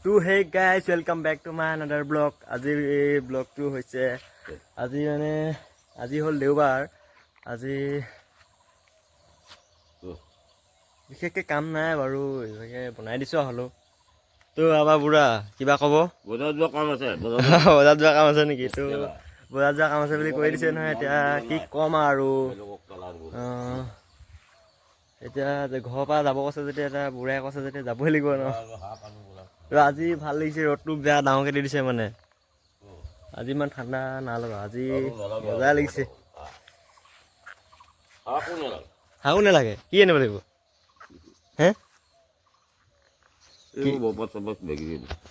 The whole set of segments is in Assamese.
তো hey guys, welcome back to my another vlog. আজিৰ এই ব্লগটো হৈছে আজি হ'ল দেওবাৰ। আজি বিশেষকৈ কাম নাই বাৰু, এইভাগে বনাই দিছোঁ হ'লেও। তো আমাৰ বুঢ়া কিবা ক'ব? বজাৰত যোৱা কাম আছে বজাৰত যোৱা কাম আছে নেকি? তো বজাৰত যোৱা কাম আছে বুলি কৈ দিছে নহয়, এতিয়া কি ক'ম আৰু। এতিয়া ঘৰৰ পৰা যাব কৈছে যেতিয়া, এতিয়া বুঢ়াই কৈছে যেতিয়া যাবই লাগিব ন। আজি ভাল লাগিছে, ৰ'দটো বেয়া ডাঙৰকৈ দি দিছে মানে। আজি ইমান ঠাণ্ডা নালগা, আজি মজা লাগিছে। হাঁহো নালাগে, কি আনিব লাগিব হে?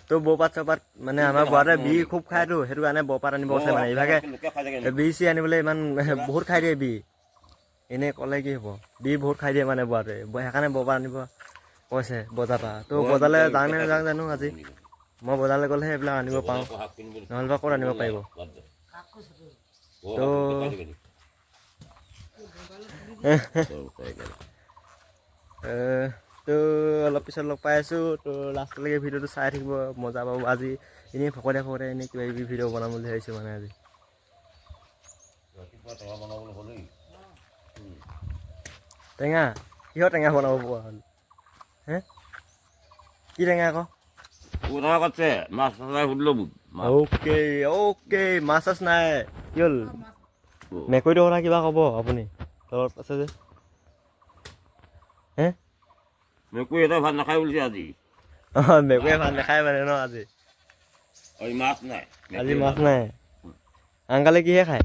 তো বৰপাত চৰপাত মানে আমাৰ ঘৰতে বি খুব খায়তো, সেইটো কাৰণে বৰপাত আনিব কৈছে মানে। ইভাগে বি চি আনিবলৈ ইমান বহুত খাই দিয়ে বি, এনেই ক'লে কি হ'ব, বি বহুত খাই দিয়ে মানে বুঢ়াটোৱে, সেইকাৰণে বৰপাত আনিব কৈছে বজাৰৰ পৰা। তো বজাৰলৈ যাওঁ নে নাযাওঁ জানো আজি। মই বজাৰলৈ গ'লেহে এইবিলাক আনিব পাৰোঁ, নহ'লে বা ক'ত আনিব পাৰিব। তো অলপ পিছত লগ পাই আছোঁ। তো লাষ্টলৈকে ভিডিঅ'টো চাই থাকিব, মজা পাব। আজি এনেই ফকতে এনেই কিবা কিবি ভিডিঅ' বনাম বুলি ভাবিছোঁ মানে আজি। টেঙা কিহৰ টেঙা বনাব পৰা হ'ল হে? কি টেঙা আকৌ? অ'কে অ'কে, মাছ চাছ নাই কি হ'ল? মেকুৰীটোৰ কথা কিবা ক'ব আপুনি, তলত আছে যে হে? মেকুৰী এটা ভাত নাখায় বুলিছে আজি। অঁ, মেকুৰীয়ে ভাত নাখায় মানে ন আজি। মাছ নাই আজি মাছ নাই। আংকালে কিহে খায়?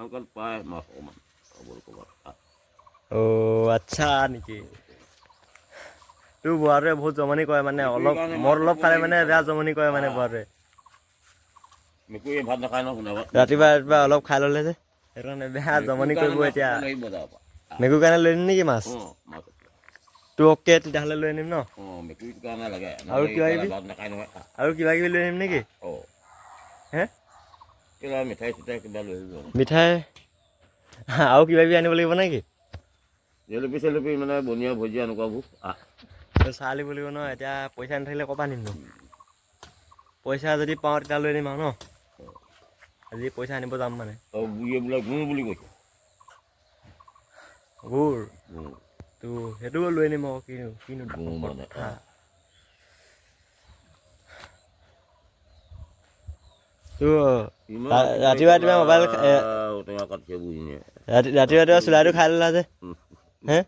আংকাল পায় মাছ অকণমান ক'ৰবাত। অ' আচ্ছা নেকি? তোৰ বুঢ়াটোৱে বহুত জমনি কৰে মানে, অলপ মদ অলপ খালে মানে বেয়া জমনি কৰে মানে বুঢ়াটোৱে। মেকুৰীয়ে ভাত নাখায় ন শুনাবা। ৰাতিপুৱা অলপ খাই ল'লে যে, সেইটো কাৰণে বেয়া জমনি কৰিব এতিয়া। মেকুৰীৰ কাৰণে লৈ আনিম নেকি মাছ? তোৰ অ'কে তেতিয়াহ'লে লৈ আনিম ন? মেকুৰীটোৰ কাৰণে লাগে, আৰু কিবা কিবি ভাত নাখায় নহয়। আৰু কিবা কিবি লৈ আনিম নেকি হে? মিঠাই চিঠাই কিবা লৈ আহিব। মিঠাই আৰু কিবা কিবি আনিব লাগিব নেকি? জেলেপি চেলেপি মানে বনিয়া ভুজিয়া এনেকুৱাবোৰ। চাহ আনিব লাগিব ন, এতিয়া পইচা নাথাকিলে ক'ৰপৰা আনিমনো। পইচা যদি পাওঁ তেতিয়া লৈ আনিম আৰু ন। আজি পইচা আনিব যাম মানে। বুঢ়ীয়ে বোলে গুৰ বুলি কৈছে। গুৰ তো সেইটোও লৈ আনিম আকৌ, কিনো গুৰ মানে কথা। তো ৰাতিপুৱা মোবাইল ৰাতিপুৱা চুলাইটো খাই ল'লা যে হে?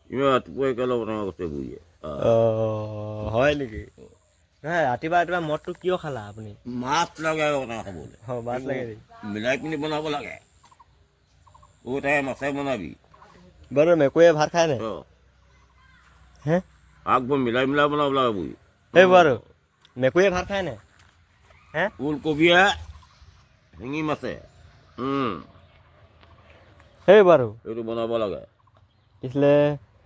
ৰাতিপুৱাই কালে টেঙা কৈছে বুঢ়ীয়ে। অঁ, হয় নেকি? নহয়, ৰাতিপুৱা মদটো কিয় খালা আপুনি? মাছ লাগে টেঙা খাবলৈ। অঁ, মাছ লাগে নেকি? মিলাই পিনি বনাব লাগে। তাই মাছে বনাবি বাৰু মেকুৰীয়ে ভাত খায় নাই হে? আগবোৰ মিলাই বনাব লাগে বুঢ়ী। এই বাৰু মেকুৰীয়ে ভাত খায় নাই হে? ওলকবিয়ে শিঙি মাছে সেই বাৰু এইটো বনাব লাগে। কিছিলে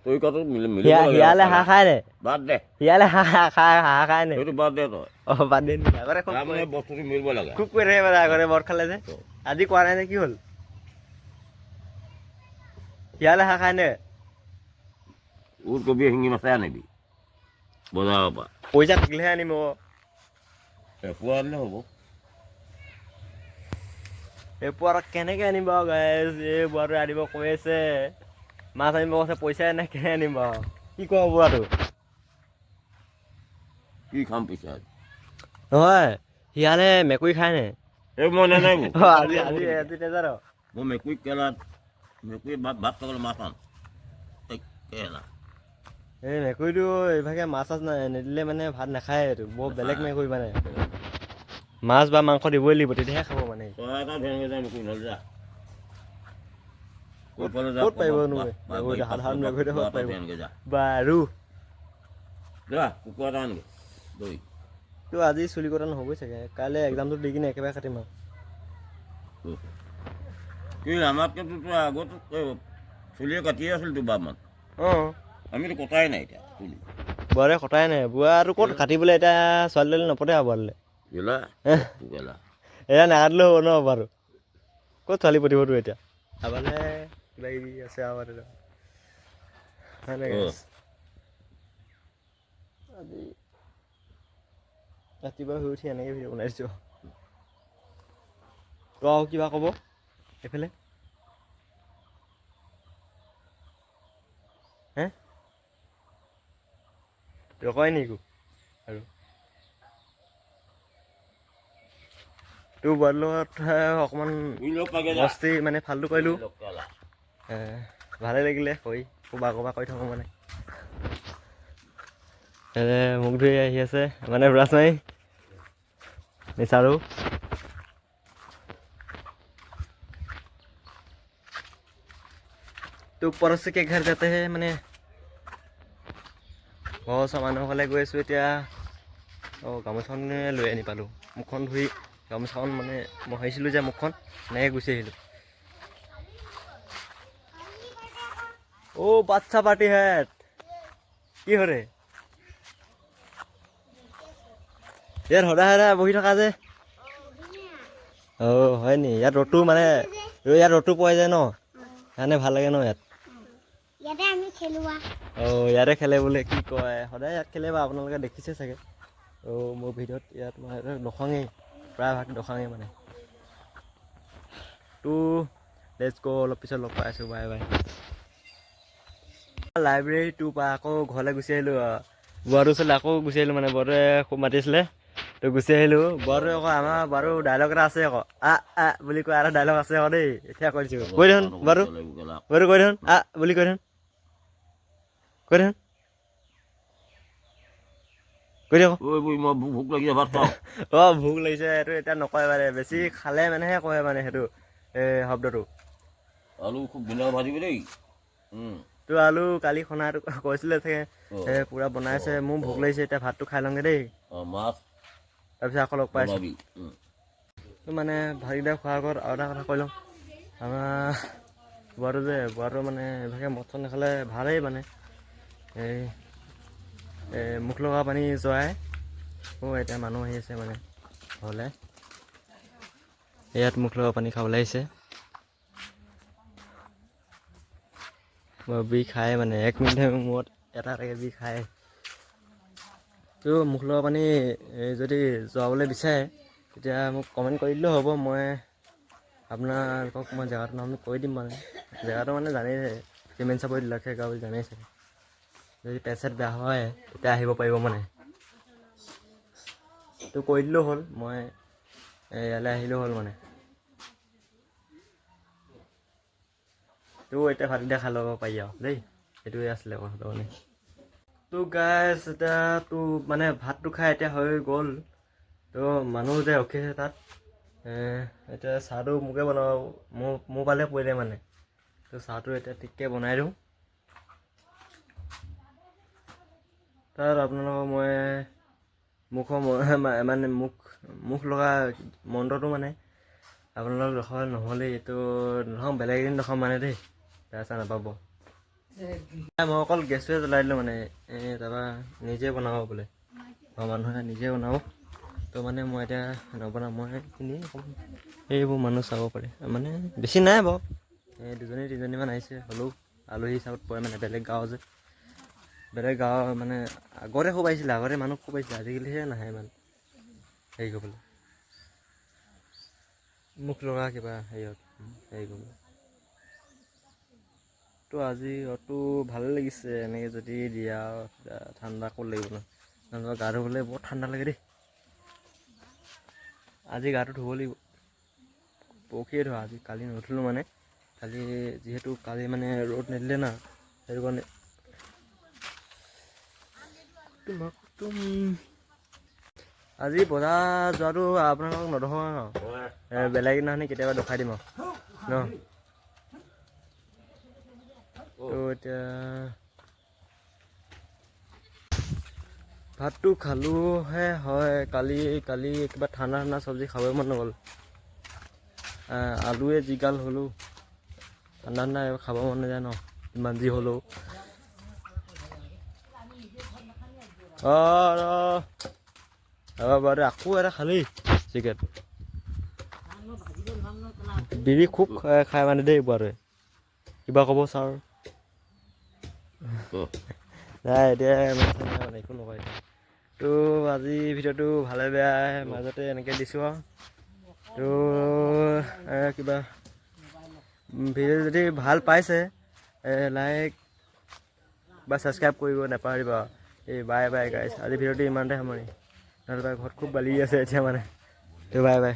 তৰিকাটো মিলিব লাগে। শিয়ালে হাঁহ খায় নাই? বাদ দে, শিয়ালে হাঁহ খায় নাই? সেইটো বাদ দে তই। অঁ, বাদ দে নেকি? আগতে তাৰমানে বস্তুটো মিলিব লাগে। খুব কৈ থাকে মানে আগতে মদ খালে যে। আজি কোৱা নাই যে কি হ'ল? শিয়ালে হাঁহ খায় নে? ওলকবিয়ে শিঙি মাছে আনিবি বজাৰৰ পৰা। পইচা থাকিলেহে আনিম আকৌ। এপোৱা আনিলে হ'ব। এপোৱা কেনেকৈ আনিম বাৰু গাইজ? এই বুঢ়াটোৱে আনিব কৈ আছে, মাছ আনিব কৈছে, পইচাই নাই, কেনেকৈ আনিম বাৰু? কি কওঁ বুঢ়াটো? কি খাম পিছে? নহয়, শিয়ালে মেকুৰী খায় নাই? এই মই নাজানো। আজি নেজানো। মই মেকুৰীক মেকুৰী ভাত খাবলৈ মাছ আন। এই মেকুৰীটো এইভাগে মাছ চাছ নিদিলে মানে ভাত নাখায়, এইটো বৰ বেলেগ মেকুৰী মানে। মাছ বা মাংস দিবই লাগিব, তেতিয়াহে খাব মানে। ক'ত পাৰিবনো মেকুৰীটো, সাধাৰণ মেকুৰীটো ক'ত পাৰিব বাৰু। কুকুৰা এটা আনগৈ দৈ। তো আজি চুলি কটা নহ'বই চাগে, কাইলৈ এক্সামটো দি কিনে একেবাৰে কাটিম আৰু। কি আমাতকৈ আগত চুলিয়ে কাটিয়ে আছিল দুবাৰমান। অঁ, আমিতো কটাই নাই এতিয়া চুলি। বুঢ়াটোৱে কটাই নাই। বুঢ়াটো ক'ত কাটিবলৈ এতিয়া ছোৱালী তোৱালী নপতে আৰু বুঢ়াটোলৈ। এতিয়া নাকাটিলেও হ'ব ন বুঢ়াটো? ক'ত ছোৱালী পতিবতো এতিয়া? চাবলৈ কিবা কিবি আছে আৰু সেনেকৈ আজি ৰাতিপুৱা শুই উঠি এনেকৈ ভিডিঅ' বনাই দিছোঁ তো আৰু কিবা ক'ব এইফালে হে ৰকয় নেকি আৰু তোৰ বৰৰ লগত অকণমান মস্তি মানে ফাল্টু কৰিলোঁ ভালে লাগিলে কৈ ক'বা কৈ থাকোঁ মানে মুখ ধুই আহি আছে মানে ব্ৰাছ মাৰি নিচাৰো তো পৰস্তি কে ঘৰ যাতে হে মানে ঘৰৰ মানুহৰ ঘৰলৈ গৈ আছোঁ এতিয়া গামোচাখনে লৈ আনি পালোঁ মুখখন ধুই গামোচাখন মানে মই ভাবিছিলোঁ যে মুখখন এনেকৈ গুচি আহিলোঁ বাচ্চা পাৰ্টি হেট কি হৰে ইয়াত সদায় বহি থকা যে হয় নি ইয়াত ৰ'দটো মানে ইয়াত ৰ'দটো পোৱা যায় ন সেইকাৰণে ভাল লাগে ন ইয়াত ইয়াতে খেলে বোলে কি কয় সদায় ইয়াত খেলে বা আপোনালোকে দেখিছে চাগে মোৰ ভিডিঅ'ত ইয়াত মই দখঙেই প্ৰায়ভাগ দখঙেই মানে তো লেটছ গ' অলপ পিছত লগ পাই আছোঁ বাই বাই লাইব্ৰেৰীটোৰ পৰা আকৌ ঘৰলৈ গুচি আহিলোঁ বুঢ়াটোৰ ওচৰলৈ আকৌ গুচি আহিলোঁ মানে বুঢ়াটোৱে খুব মাতিছিলে তো গুচি আহিলোঁ বুঢ়াটোৱে আকৌ আমাৰ বাৰু ডাইলগ এটা আছে আকৌ বুলি কোৱা এটা ডাইলগ আছে আকৌ দেই এতিয়া কৈ দিছোঁ কৈ দেখোন বুঢ়াটো কৈ দেখোন বুলি কৈ দেখোন কৈ দেখোন কৈ দিয়ক ভোক লাগিছে ভাত খাওঁ ভোক লাগিছে এইটো এতিয়া নকয় মানে বেছি খালে মানেহে কয় মানে সেইটো শব্দটো আলু খুব ধুনীয়া ভাজিবি দেই তো আলু কালি খনাটো কৈছিলে চাগে পূৰা বনাইছে মোৰ ভোক লাগিছে এতিয়া ভাতটো খাই লওঁগৈ দেই মাছ তাৰপিছত আকৌ লগ পাইছোঁ তো মানে ভাতকেইটা খোৱাৰ আগত আৰু এটা কথা কৈ লওঁ আমাৰ বুঢ়াটো মানে এইভাগে মদ চদ নাখালে ভালেই মানে মুখ লগা পানী যোৱাই এতিয়া মানুহ আহি আছে মানে ঘৰলৈ ইয়াত মুখ লগা পানী খাবলৈ আহিছে বি খায় মানে 1 মিনিটৰ মূৰত এটাকে বি খায় তো মুখ লগা পানী যদি যোৱাবলৈ বিচাৰে তেতিয়া মোক কমেণ্ট কৰি দিলেও হ'ব মই আপোনালোকক মই জেগাটোৰ নাম কৈ দিম মানে জেগাটো মানে জানেই চিমেণ্ট চাপৰি লক্ষ্য গাঁও বুলি জানেই চাগে যদি পেট চেট বেয়া হয় তেতিয়া আহিব পাৰিব মানে তো কৈ দিলেও হ'ল মই ইয়ালৈ আহিলেও হ'ল মানে তো এতিয়া ভাতকেইটা খাই ল'ব পাৰি আৰু দেই সেইটোৱে আছিলে কথাটো মানে তো গাইছ এতিয়া তো মানে ভাতটো খাই এতিয়া হৈ গ'ল তো মানুহ যে ৰখিছে তাত এতিয়া চাহটো মোকে বনাব মোৰ পালে পৰিলে মানে তো চাহটো এতিয়া ঠিককৈ বনাই দিওঁ তাত আপোনালোকক মই মানে মুখ লগা মন্ত্ৰটো মানে আপোনালোক দেখাব নহ'লেই এইটো নহয় বেলেগ এদিন দেখাম মানে দেই তাৰপিছত নাপাব মই অকল গেছটোৱে জ্বলাই দিলোঁ মানে তাৰপৰা নিজে বনাব বোলে মানুহে নিজে বনাব তো মানে মই এতিয়া নবনাওঁ মই এনেই এইবোৰ মানুহ চাব পাৰে মানে বেছি নাই বাৰু 2জনী 3জনীমান আহিছে হ'লেও আলহী হিচাপত পৰে মানে বেলেগ গাঁৱৰ মানে আগতে খুব আহিছিলে আগতে মানুহ খুব আহিছিলে আজিকালিহে নাহে ইমান হেৰি কৰিবলৈ মুখ লগা কিবা হেৰি কৰিবলৈ তো আজি অটো ভালে লাগিছে এনেকৈ যদি দিয়া ঠাণ্ডা ক'ত লাগিব ন গা ধুবলৈ বৰ ঠাণ্ডা লাগে দেই আজি গাটো ধুব লাগিব পৰহিয়ে ধোৱা আজি কালি নুধুলোঁ মানে কালি যিহেতু কালি মানে ৰ'দ নিদিলে না সেইটো কাৰণে আজি বজাৰ যোৱাটো আপোনালোকক নদখাওঁ ন বেলেগ দিনাখনি কেতিয়াবা দেখাই দিম আৰু ন তো এতিয়া ভাতটো খালোঁহে হয় কালি কিবা ঠাণ্ডা চব্জি খাবই মন নগ'ল আলুৱে যিগাল হ'লেও ঠাণ্ডা খাব মন নাযায় ন ইমান যি হ'লেও বাৰু আকৌ এটা খালি চিকেন বিড়ি খুব খাই মানে দেই বুঢ়াটোৱে কিবা ক'ব ছাৰ নাই এতিয়া মানে একো নকয় তো আজি ভিডিঅ'টো ভালে বেয়া মাজতে এনেকৈ দিছোঁ আৰু তো কিবা ভিডিঅ' যদি ভাল পাইছে লাইক বা ছাবস্ক্ৰাইব কৰিব নাপাহৰিবা। এই বাই বাই গাইছ, আজি ভিডিঅ'টো ইমানতে সামৰি, নহ'লে ঘৰত খুব বালি আছে এতিয়া মানে। তো বাই বাই।